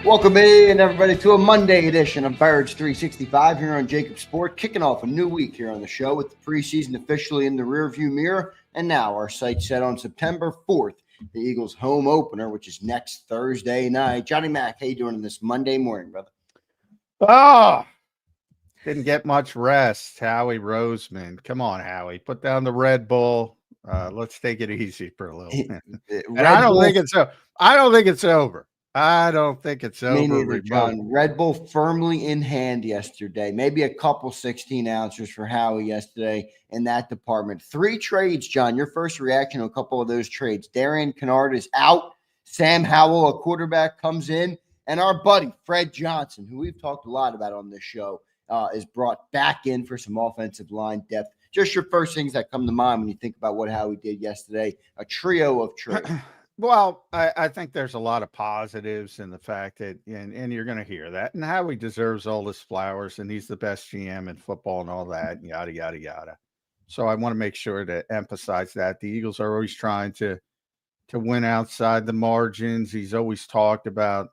Welcome in, everybody, to a Monday edition of Birds 365 here on JAKIB Sports, kicking off a new week here on the show with the preseason officially in the rearview mirror. And now our sights set on September 4th, the Eagles' home opener, which is next Thursday night. Johnny Mac, how you doing on this Monday morning, brother? Oh, didn't get much rest. Howie Roseman. Come on, Howie. Put down the Red Bull. Let's take it easy for a little bit. And I don't think it's over. I don't think it's over. I don't think it's over. Me neither, John. Red Bull firmly in hand yesterday. Maybe a couple 16-ounces for Howie yesterday in that department. 3 trades, John. Your first reaction to a couple of those trades. Darian Kennard is out. Sam Howell, a quarterback, comes in. And our buddy, Fred Johnson, who we've talked a lot about on this show, is brought back in for some offensive line depth. Just your first things that come to mind when you think about what Howie did yesterday. A trio of trades. Well, I think there's a lot of positives in the fact that, and you're going to hear that, and Howie deserves all his flowers, and he's the best GM in football and all that, and yada, yada, yada. So I want to make sure to emphasize that. The Eagles are always trying to win outside the margins. He's always talked about,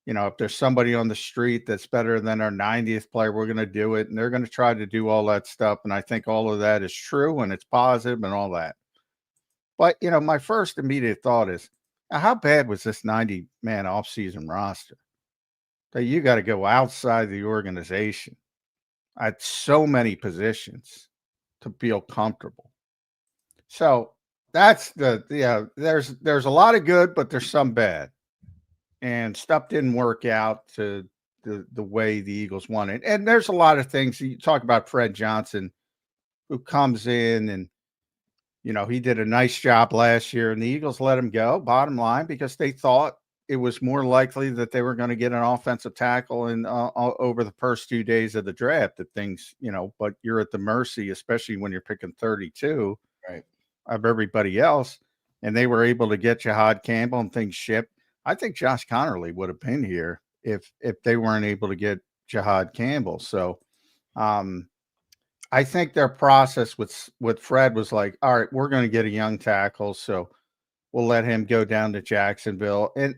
if there's somebody on the street that's better than our 90th player, we're going to do it, and they're going to try to do all that stuff, and I think all of that is true, and it's positive and all that. But, my first immediate thought is, how bad was this 90-man offseason roster? That you got to go outside the organization at so many positions to feel comfortable. So that's there's a lot of good, but there's some bad. And stuff didn't work out to the way the Eagles wanted. And there's a lot of things. You talk about Fred Johnson, who comes in and, he did a nice job last year, and the Eagles let him go, bottom line, because they thought it was more likely that they were going to get an offensive tackle in over the first 2 days of the draft. That things, but you're at the mercy, especially when you're picking 32 right, of everybody else, and they were able to get Jahad Campbell and things shipped. I think Josh Connerly would have been here if they weren't able to get Jahad Campbell. So, I think their process with Fred was like, all right, we're going to get a young tackle, so we'll let him go down to Jacksonville. And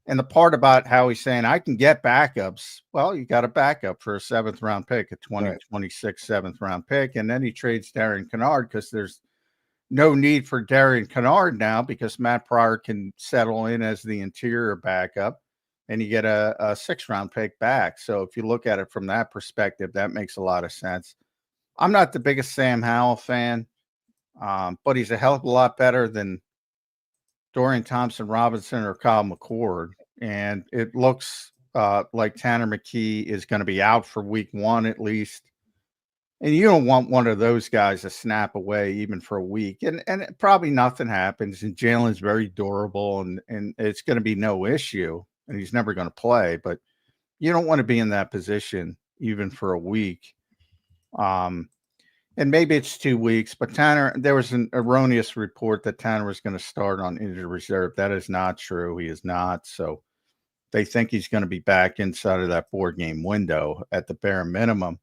the part about how he's saying I can get backups. Well, you got a backup for a 7th round pick, a 2026 7th round pick, and then he trades Darian Kennard because there's no need for Darian Kennard now because Matt Pryor can settle in as the interior backup, and you get a 6th round pick back. So if you look at it from that perspective, that makes a lot of sense. I'm not the biggest Sam Howell fan, but he's a hell of a lot better than Dorian Thompson-Robinson or Kyle McCord. And it looks like Tanner McKee is going to be out for week 1 at least. And you don't want one of those guys to snap away even for a week. And probably nothing happens. And Jalen's very durable, and it's going to be no issue. And he's never going to play. But you don't want to be in that position even for a week. And maybe it's 2 weeks, but Tanner, there was an erroneous report that Tanner was going to start on injured reserve. That is not true. He is not. So they think he's going to be back inside of that 4-game window at the bare minimum.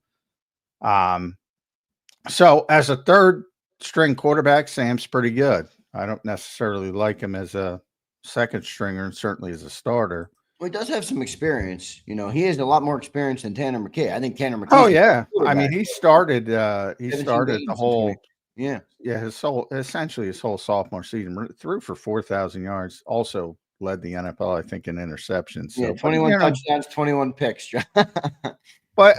So as a 3rd string quarterback, Sam's pretty good. I don't necessarily like him as a 2nd stringer and certainly as a starter. Well, he does have some experience. He has a lot more experience than Tanner McKee. I think Tanner McKee. Oh yeah, I mean he started the whole essentially his whole sophomore season, threw for 4,000 yards. Also led the NFL, I think, in interceptions. So, 21 touchdowns, 21 picks. But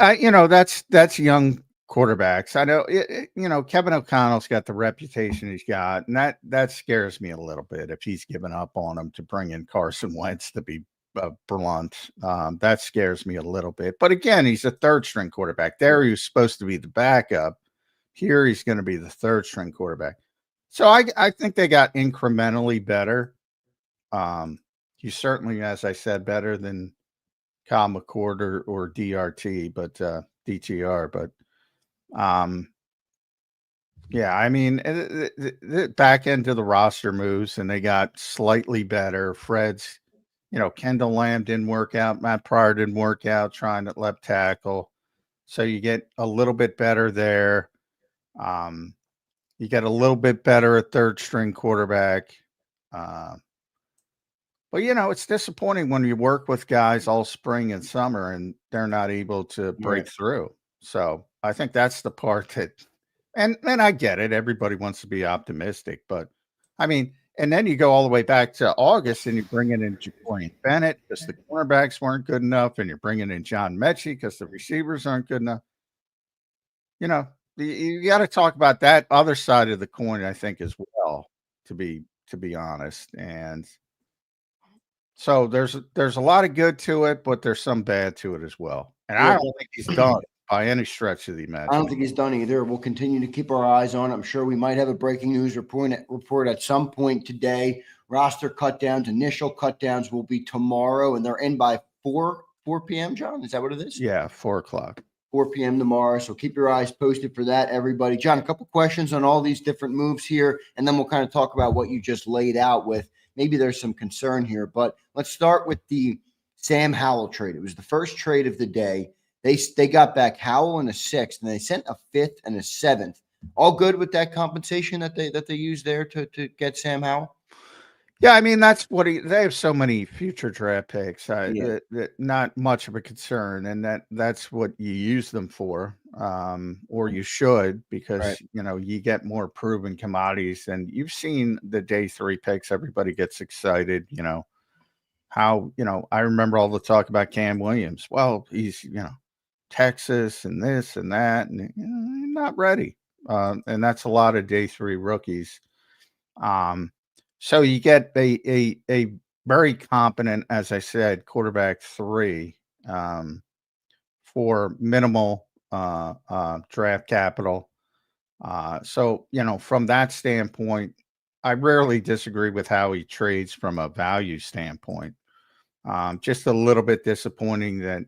that's young quarterbacks. I know Kevin O'Connell's got the reputation he's got, and that scares me a little bit if he's given up on him to bring in Carson Wentz to be blunt. That scares me a little bit. But again, he's a 3rd string quarterback. There he was supposed to be the backup. Here he's going to be the 3rd string quarterback. So I think they got incrementally better. He's certainly, as I said, better than Kyle McCord or DRT, but DTR. But yeah, I mean, the back end of the roster moves, and they got slightly better. Fred's, Kendall Lamb didn't work out. Matt Pryor didn't work out trying to left tackle. So you get a little bit better there. You get a little bit better at 3rd string quarterback. But, you know, it's disappointing when you work with guys all spring and summer and they're not able to break Right. through. So I think that's the part that, and I get it. Everybody wants to be optimistic, but I mean, and then you go all the way back to August and you bring in Jacorian Bennett because the cornerbacks weren't good enough, and you're bringing in John Mechie because the receivers aren't good enough. You know, you got to talk about that other side of the coin, I think, as well. To be honest, and so there's a lot of good to it, but there's some bad to it as well. And I Yeah. don't think he's done by any stretch of the I don't imagination. think he's done either. We'll continue to keep our eyes on it. I'm sure we might have a breaking news report at some point today. Roster cutdowns, initial cutdowns will be tomorrow, and they're in by 4 p.m., John? Is that what it is? Yeah, 4 o'clock. 4 p.m. tomorrow. So keep your eyes posted for that, everybody. John, a couple questions on all these different moves here, and then we'll kind of talk about what you just laid out with. Maybe there's some concern here, but let's start with the Sam Howell trade. It was the first trade of the day. They got back Howell and a 6th, and they sent a 5th and a 7th. All good with that compensation that they used there to get Sam Howell? Yeah, I mean, that's what they have so many future draft picks, Yeah. that not much of a concern, and that's what you use them for, or you should, because Right. you know you get more proven commodities, and you've seen the day 3 picks. Everybody gets excited, you know how I remember all the talk about Cam Williams. Well, he's Texas and this and that, and not ready, and that's a lot of day 3 rookies. So you get a very competent, as I said, quarterback 3, for minimal draft capital. So from that standpoint, I rarely disagree with how he trades from a value standpoint. Just a little bit disappointing that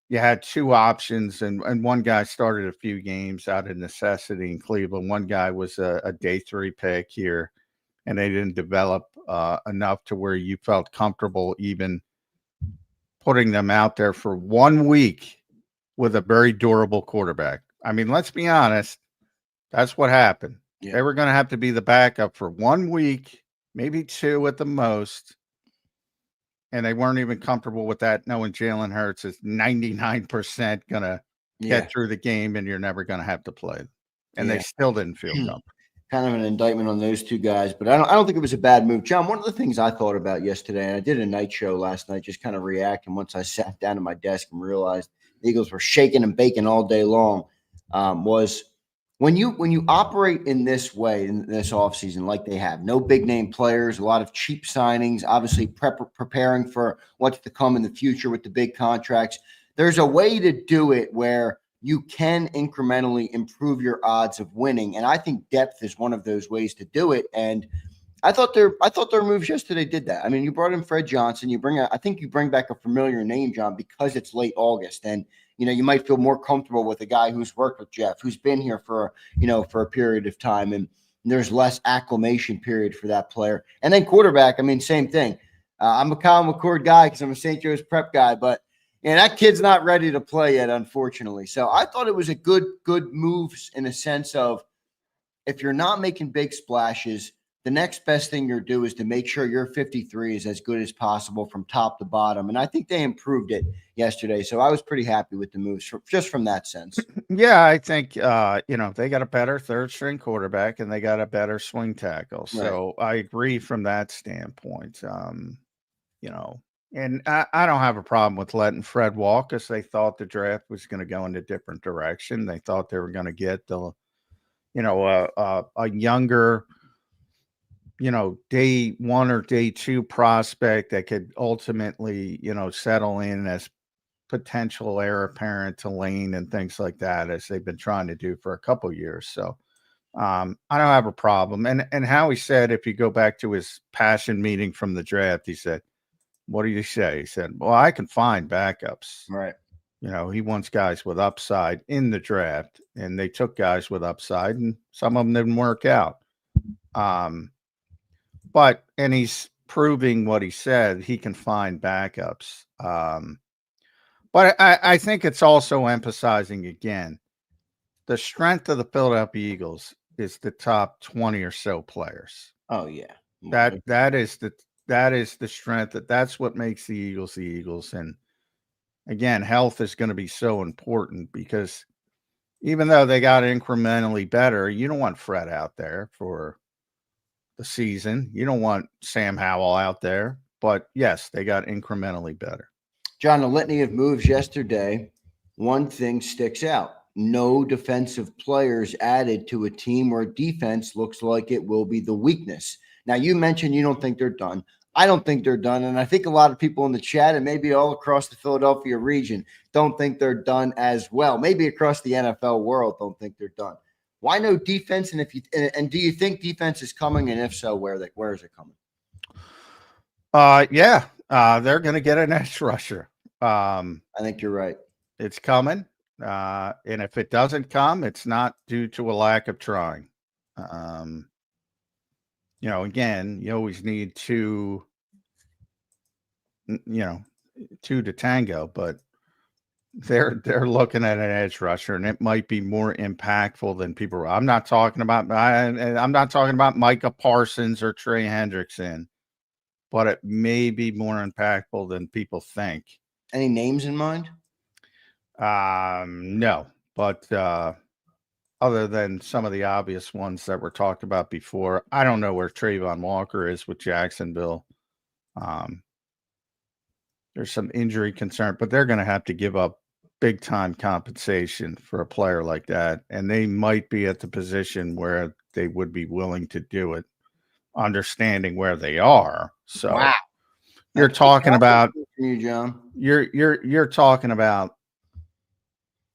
you had 2 options, and one guy started a few games out of necessity in Cleveland. One guy was a day 3 pick here, and they didn't develop enough to where you felt comfortable even putting them out there for 1 week with a very durable quarterback. I mean, let's be honest, that's what happened. Yeah. They were going to have to be the backup for 1 week, maybe 2 at the most, and they weren't even comfortable with that, knowing Jalen Hurts is 99% going to Yeah. get through the game and you're never going to have to play. And Yeah. they still didn't feel comfortable. Kind of an indictment on those 2 guys, but I don't think it was a bad move. John, one of the things I thought about yesterday, and I did a night show last night, just kind of reacting once I sat down at my desk and realized the Eagles were shaking and baking all day long, was when you operate in this way in this offseason, like they have, no big name players, a lot of cheap signings, obviously preparing for what's to come in the future with the big contracts. There's a way to do it where you can incrementally improve your odds of winning. And I think depth is one of those ways to do it. And I thought their moves yesterday did that. I mean, you brought in Fred Johnson. I think you bring back a familiar name, John, because it's late August. And, you might feel more comfortable with a guy who's worked with Jeff, who's been here for a period of time. And there's less acclimation period for that player. And then quarterback, I mean, same thing. I'm a Kyle McCord guy because I'm a St. Joe's prep guy, but that kid's not ready to play yet, unfortunately. So I thought it was a good moves in a sense of, if you're not making big splashes, the next best thing you're do is to make sure your 53 is as good as possible from top to bottom. And I think they improved it yesterday. So I was pretty happy with the moves just from that sense. Yeah, I think they got a better 3rd string quarterback and they got a better swing tackle. So I agree from that standpoint. And I don't have a problem with letting Fred walk, because they thought the draft was going to go in a different direction. They thought they were going to get a younger, day 1 or day 2 prospect that could ultimately, settle in as potential heir apparent to Lane and things like that, as they've been trying to do for a couple years. So I don't have a problem. And Howie said, if you go back to his passion meeting from the draft, he said, what did he say? He said, well, I can find backups. Right. He wants guys with upside in the draft, and they took guys with upside, and some of them didn't work out. But he's proving what he said, he can find backups. But I think it's also emphasizing again, the strength of the Philadelphia Eagles is the top 20 or so players. Oh, yeah. That is That is the strength. That's what makes the Eagles the Eagles. And again, health is going to be so important because even though they got incrementally better, you don't want Fred out there for the season. You don't want Sam Howell out there. But yes, they got incrementally better. John, the litany of moves yesterday, one thing sticks out. No defensive players added to a team where defense looks like it will be the weakness. Now, you mentioned you don't think they're done. I don't think they're done. And I think a lot of people in the chat and maybe all across the Philadelphia region don't think they're done as well. Maybe across the NFL world don't think they're done. Why no defense? And do you think defense is coming? And if so, where is it coming? Yeah. They're going to get an edge rusher. I think you're right. It's coming. And if it doesn't come, it's not due to a lack of trying. Again, you always need two to tango, but they're looking at an edge rusher, and it might be more impactful than people. I'm not talking about Micah Parsons or Trey Hendrickson, but it may be more impactful than people think. Any names in mind? No, but other than some of the obvious ones that were talked about before, I don't know where Trayvon Walker is with Jacksonville. There's some injury concern, but they're going to have to give up big time compensation for a player like that. And they might be at the position where they would be willing to do it, understanding where they are. So wow. You're talking about you, John. You're talking about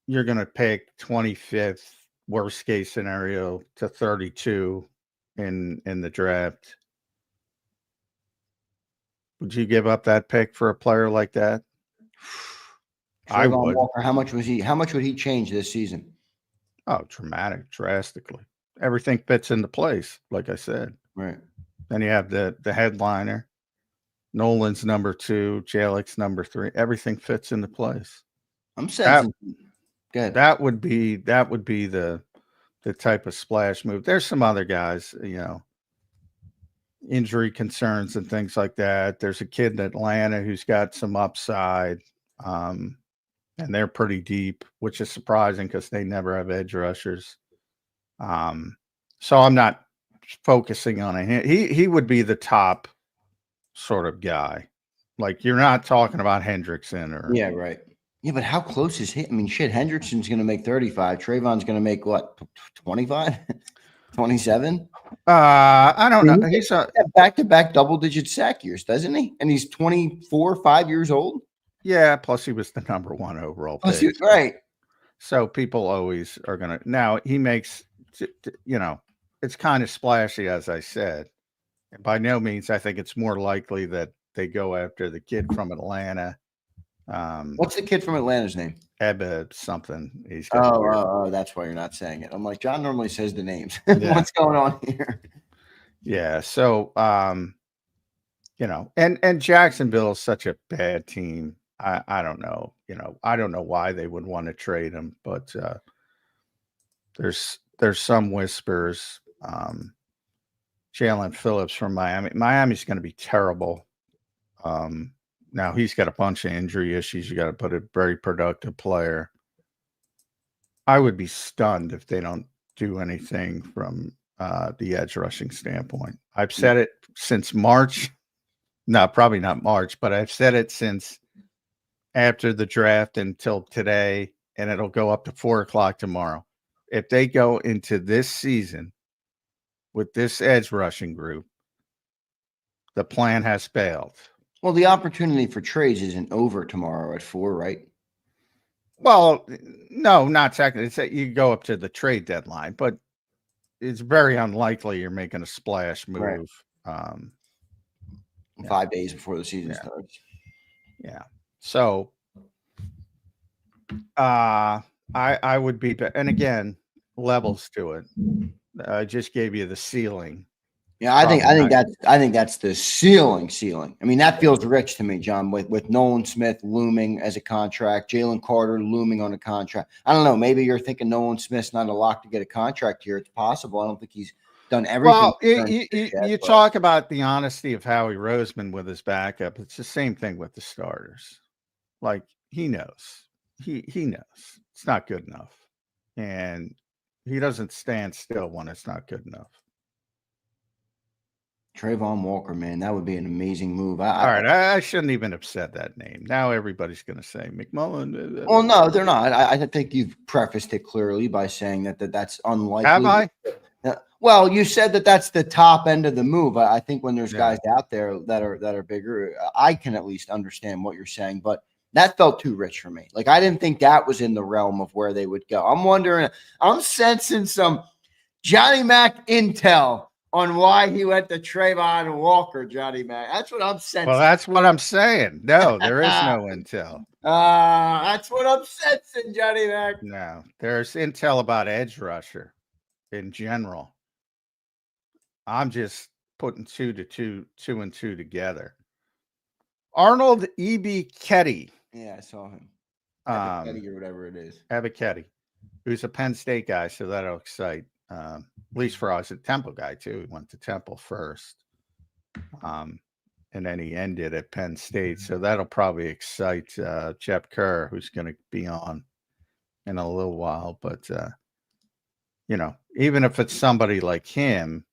you're going to pick 25th worst case scenario to 32 in the draft. Would you give up that pick for a player like that? I would. Walker, how much would he change this season? Oh, drastically. Everything fits into place, like I said. Right. Then you have the headliner. Nolan's number 2, Jalik's number 3. Everything fits into place. I'm sensing good. That would be the type of splash move. There's some other guys, injury concerns and things like that. There's a kid in Atlanta who's got some upside, and they're pretty deep, which is surprising because they never have edge rushers. So I'm not focusing on it. He would be the top sort of guy. Like, you're not talking about Hendrickson or yeah, right. Yeah, but how close is he? I mean, shit, Hendrickson's going to make 35. Trayvon's going to make what, 25, 27? I don't know. He's a back-to-back double-digit sack years, doesn't he? And he's 24, 5 years old. Yeah, plus he was the number 1 overall pick. Right. So people always are going to. Now, he makes, it's kind of splashy, as I said. And by no means, I think it's more likely that they go after the kid from Atlanta. What's the kid from Atlanta's name? Ebba something. He's got that's why you're not saying it. I'm like, John normally says the names. Yeah. What's going on here? Yeah. So, and Jacksonville is such a bad team. I don't know. I don't know why they would want to trade him, but there's some whispers. Jalen Phillips from Miami. Miami's going to be terrible. Now he's got a bunch of injury issues. You got to put a very productive player. I would be stunned if they don't do anything from the edge rushing standpoint. I've said it since March. No, probably not March, but I've said it since after the draft until today, and it'll go up to 4:00 tomorrow. If they go into this season with this edge rushing group, the plan has failed. Well, the opportunity for trades isn't over tomorrow at 4, right? Well, no, not technically. It's that you go up to the trade deadline, but it's very unlikely you're making a splash move. Right. 5 days before the season starts. Yeah. So I would be, and again, levels to it. I just gave you the ceiling. Yeah, I think that's the ceiling. I mean, that feels rich to me, John, with Nolan Smith looming as a contract, Jalen Carter looming on a contract. I don't know. Maybe you're thinking Nolan Smith's not a lock to get a contract here. It's possible. I don't think he's done everything. Well, turned to shit, you but talk about the honesty of Howie Roseman with his backup. It's the same thing with the starters. Like he knows, he knows it's not good enough, and he doesn't stand still when it's not good enough. Trayvon Walker, man, that would be an amazing move. All right, I shouldn't even have said that name. Now everybody's going to say McMullen. Well, no, they're not. I think you've prefaced it clearly by saying that's unlikely. Have I? Well, you said that's the top end of the move. I think when there's Yeah. guys out there that are bigger, I can at least understand what you're saying, but that felt too rich for me. Like I didn't think that was in the realm of where they would go. I'm sensing some Johnny Mac intel on why he went to Trayvon Walker, Johnny Mac. That's what I'm sensing. Well, that's what I'm saying. No, there is no intel. That's what I'm sensing, Johnny Mac. No, there's intel about edge rusher in general. I'm just putting two and two together. Arnold Ebiketie. Yeah, I saw him. Ebiketie or whatever it is. Ebiketie, who's a Penn State guy, so that'll excite. At least for us, a Temple guy too. He went to Temple first, and then he ended at Penn State, so that'll probably excite Jeff Kerr, who's going to be on in a little while. But even if it's somebody like him,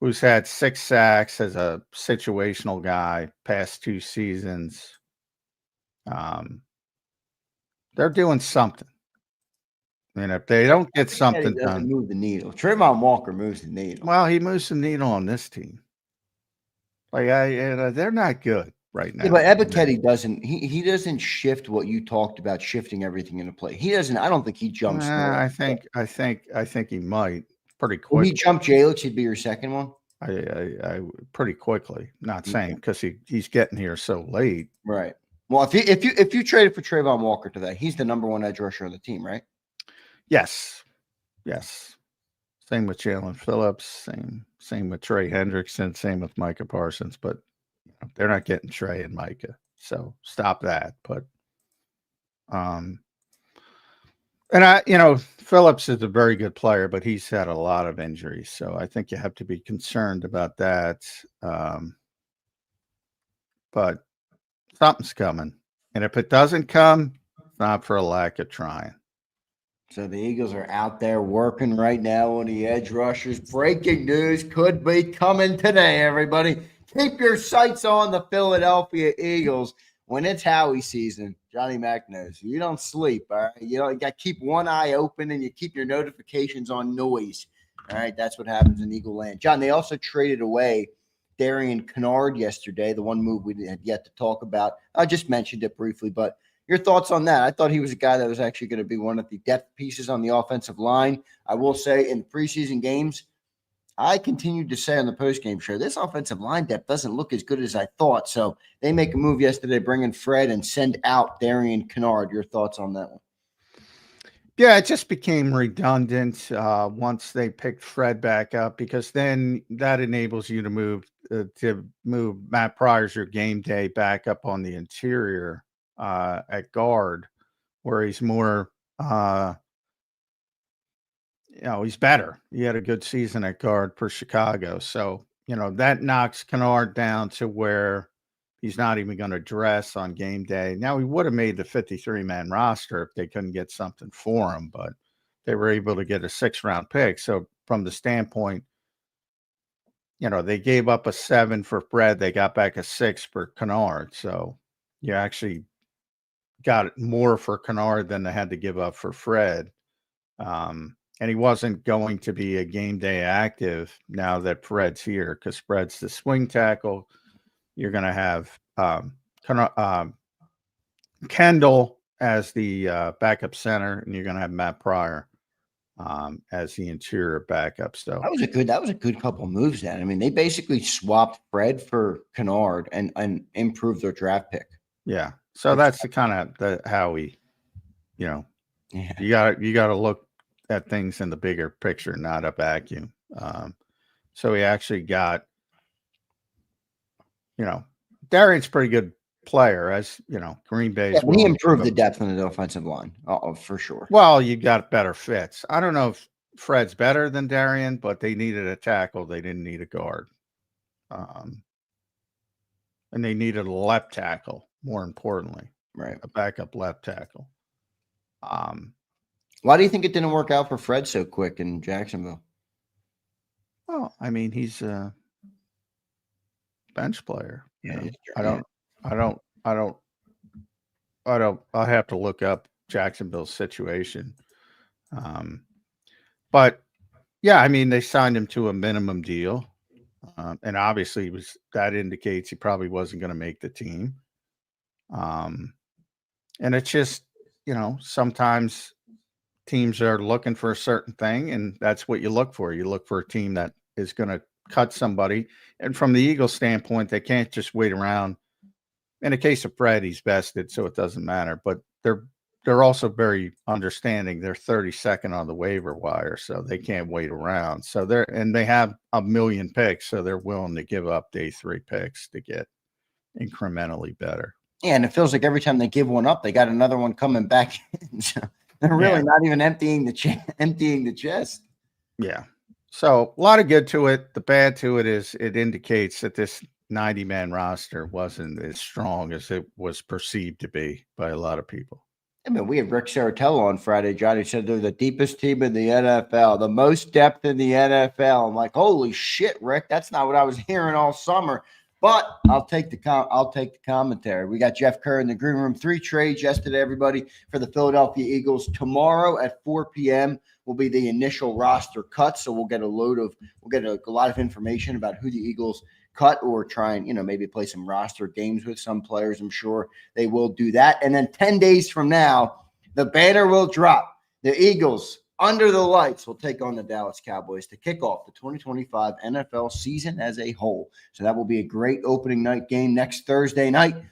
who's had 6 sacks as a situational guy past 2 seasons, they're doing something. And if they don't get something done, move the needle. Trayvon Walker moves the needle. Well, he moves the needle on this team. Like they're not good right now. Yeah, but Ebiketie doesn't. He doesn't shift what you talked about, shifting everything into play. He doesn't. I don't think he jumps. I think he might pretty quickly. Will he jump Jalen? He'd be your second one. I pretty quickly. Not saying because he's getting here so late. Right. Well, if you traded for Trayvon Walker today, he's the #1 edge rusher on the team, right? Yes. Same with Jalen Phillips. Same with Trey Hendrickson. Same with Micah Parsons. But they're not getting Trey and Micah, so stop that. But and Phillips is a very good player, but he's had a lot of injuries, so I think you have to be concerned about that. But something's coming, and if it doesn't come, it's not for a lack of trying. So the Eagles are out there working right now on the edge rushers. Breaking news could be coming today, everybody. Keep your sights on the Philadelphia Eagles. When it's Howie season, Johnny Mac knows you don't sleep, all right? You got to keep one eye open and you keep your notifications on noise, all right? That's what happens in Eagle land. John, they also traded away Darian Kennard yesterday, the one move we had yet to talk about. I just mentioned it briefly, but your thoughts on that? I thought he was a guy that was actually going to be one of the depth pieces on the offensive line. I will say in preseason games, I continued to say on the postgame show, this offensive line depth doesn't look as good as I thought. So they make a move yesterday, bring in Fred and send out Darian Kennard. Your thoughts on that one? Yeah, it just became redundant once they picked Fred back up, because then that enables you to move Matt Pryor's your game day back up on the interior at guard, where he's more he's better. He had a good season at guard for Chicago. So, that knocks Kennard down to where he's not even going to dress on game day. Now, he would have made the 53-man roster if they couldn't get something for him, but they were able to get a 6th-round pick. So, from the standpoint, they gave up a 7 for Fred. They got back a 6 for Kennard. So, you actually got more for Kennard than they had to give up for Fred. And he wasn't going to be a game day active now that Fred's here, because Fred's the swing tackle. You're going to have Kendall as the backup center, and you're going to have Matt Pryor as the interior backup. So that was a good couple moves then. I mean, they basically swapped Fred for Kennard and improved their draft pick. Yeah. So that's the kind of how we, you got to look at things in the bigger picture, not a vacuum. So he actually got, Darian's a pretty good player, as Green Bay's. Yeah, he improved the depth on the offensive line, for sure. Well, you got better fits. I don't know if Fred's better than Darian, but they needed a tackle. They didn't need a guard. And they needed a left tackle, more importantly. Right. A backup left tackle. Why do you think it didn't work out for Fred so quick in Jacksonville? Well, I mean, he's a bench player. Yeah, I'll have to look up Jacksonville's situation. But yeah, I mean, they signed him to a minimum deal. And obviously that indicates he probably wasn't going to make the team. And it's just, sometimes teams are looking for a certain thing, and that's what you look for. You look for a team that is going to cut somebody. And from the Eagles standpoint, they can't just wait around. In the case of Fred, he's vested, so it doesn't matter. But they're also very understanding. They're 32nd on the waiver wire, so they can't wait around. So they have 1 million picks, so they're willing to give up day 3 picks to get incrementally better. Yeah, and it feels like every time they give one up, they got another one coming back in. So they're really not even emptying the chest. Yeah. So a lot of good to it. The bad to it is it indicates that this 90-man roster wasn't as strong as it was perceived to be by a lot of people. I mean, we had Rick Saratello on Friday. Johnny said they're the deepest team in the NFL, the most depth in the NFL. I'm like, holy shit, Rick, that's not what I was hearing all summer. But I'll take the commentary. We got Jeff Kerr in the green room. 3 trades yesterday, everybody, for the Philadelphia Eagles. Tomorrow at 4 p.m. will be the initial roster cut. So we'll get a lot of information about who the Eagles cut, or try and, maybe play some roster games with some players. I'm sure they will do that. And then 10 days from now, the banner will drop. The Eagles, under the lights, will take on the Dallas Cowboys to kick off the 2025 NFL season as a whole. So that will be a great opening night game next Thursday night.